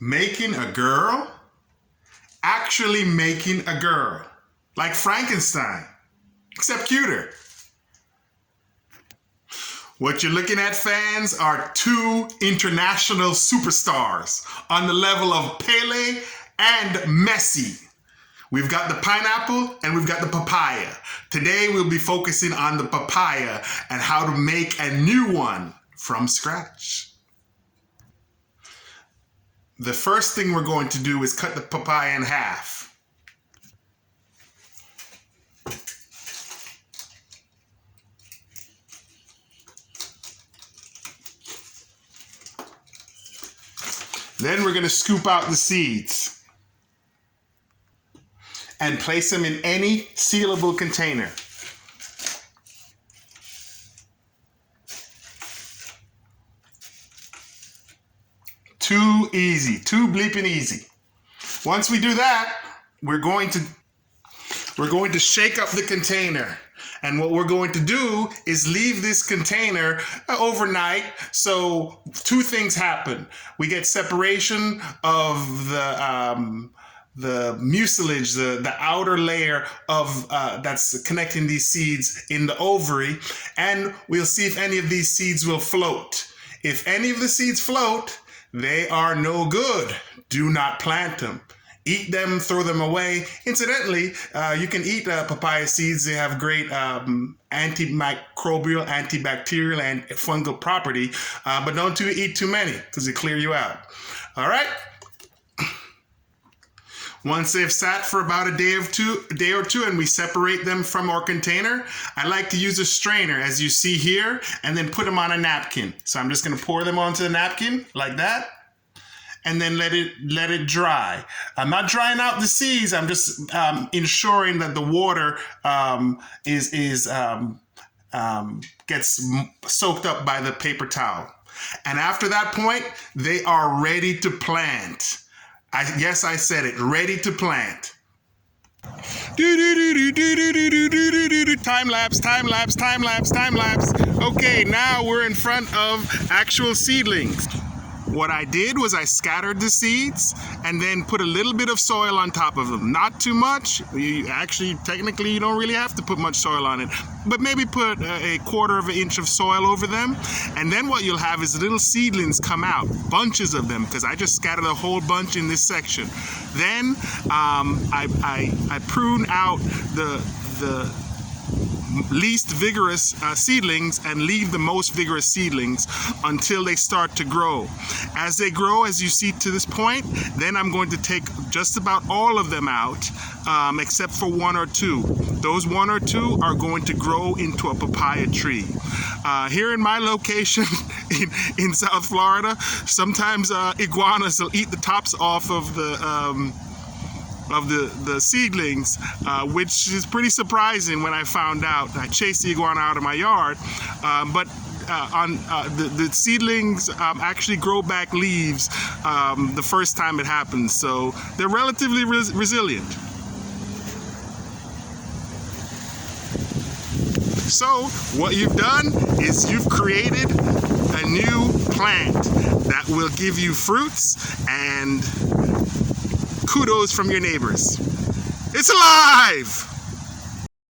Making a girl? Actually making a girl. Like Frankenstein, except cuter. What you're looking at, fans, are two international superstars on the level of Pele and Messi. We've got the pineapple and we've got the papaya. Today we'll be focusing on the papaya and how to make a new one from scratch. The first thing we're going to do is cut the papaya in half. Then we're going to scoop out the seeds and place them in any sealable container. Too easy, too bleeping easy. Once we do that, we're going to shake up the container. And what we're going to do is leave this container overnight. So two things happen. We get separation of the mucilage, the outer layer of that's connecting these seeds in the ovary, and we'll see if any of these seeds will float. If any of the seeds float, they are no good. Do not plant them. Eat them, throw them away. Incidentally, you can eat papaya seeds. They have great antimicrobial, antibacterial, and fungal property, but don't eat too many because they clear you out. All right? Once they've sat for about a day or two, and we separate them from our container, I like to use a strainer, as you see here, and then put them on a napkin. So I'm just going to pour them onto the napkin like that, and then let it dry. I'm not drying out the seeds. I'm just ensuring that the water gets soaked up by the paper towel. And after that point, they are ready to plant. Yes, I said it, ready to plant. Time lapse, time lapse, time lapse, time lapse. Okay, now we're in front of actual seedlings. What I did was I scattered the seeds and then put a little bit of soil on top of them. Not too much. Technically, you don't really have to put much soil on it, but maybe put a 1/4 inch of soil over them. And then what you'll have is little seedlings come out, bunches of them, because I just scattered a whole bunch in this section. Then I prune out the least vigorous seedlings and leave the most vigorous seedlings until they start to grow. As they grow, as you see to this point, then I'm going to take just about all of them out, except for 1 or 2. Those 1 or 2 are going to grow into a papaya tree. Here in my location in South Florida, sometimes iguanas will eat the tops off of the seedlings, which is pretty surprising when I found out. I chased the iguana out of my yard, but the seedlings actually grow back leaves the first time it happens, so they're relatively resilient. So what you've done is you've created a new plant that will give you fruits and kudos from your neighbors. It's alive!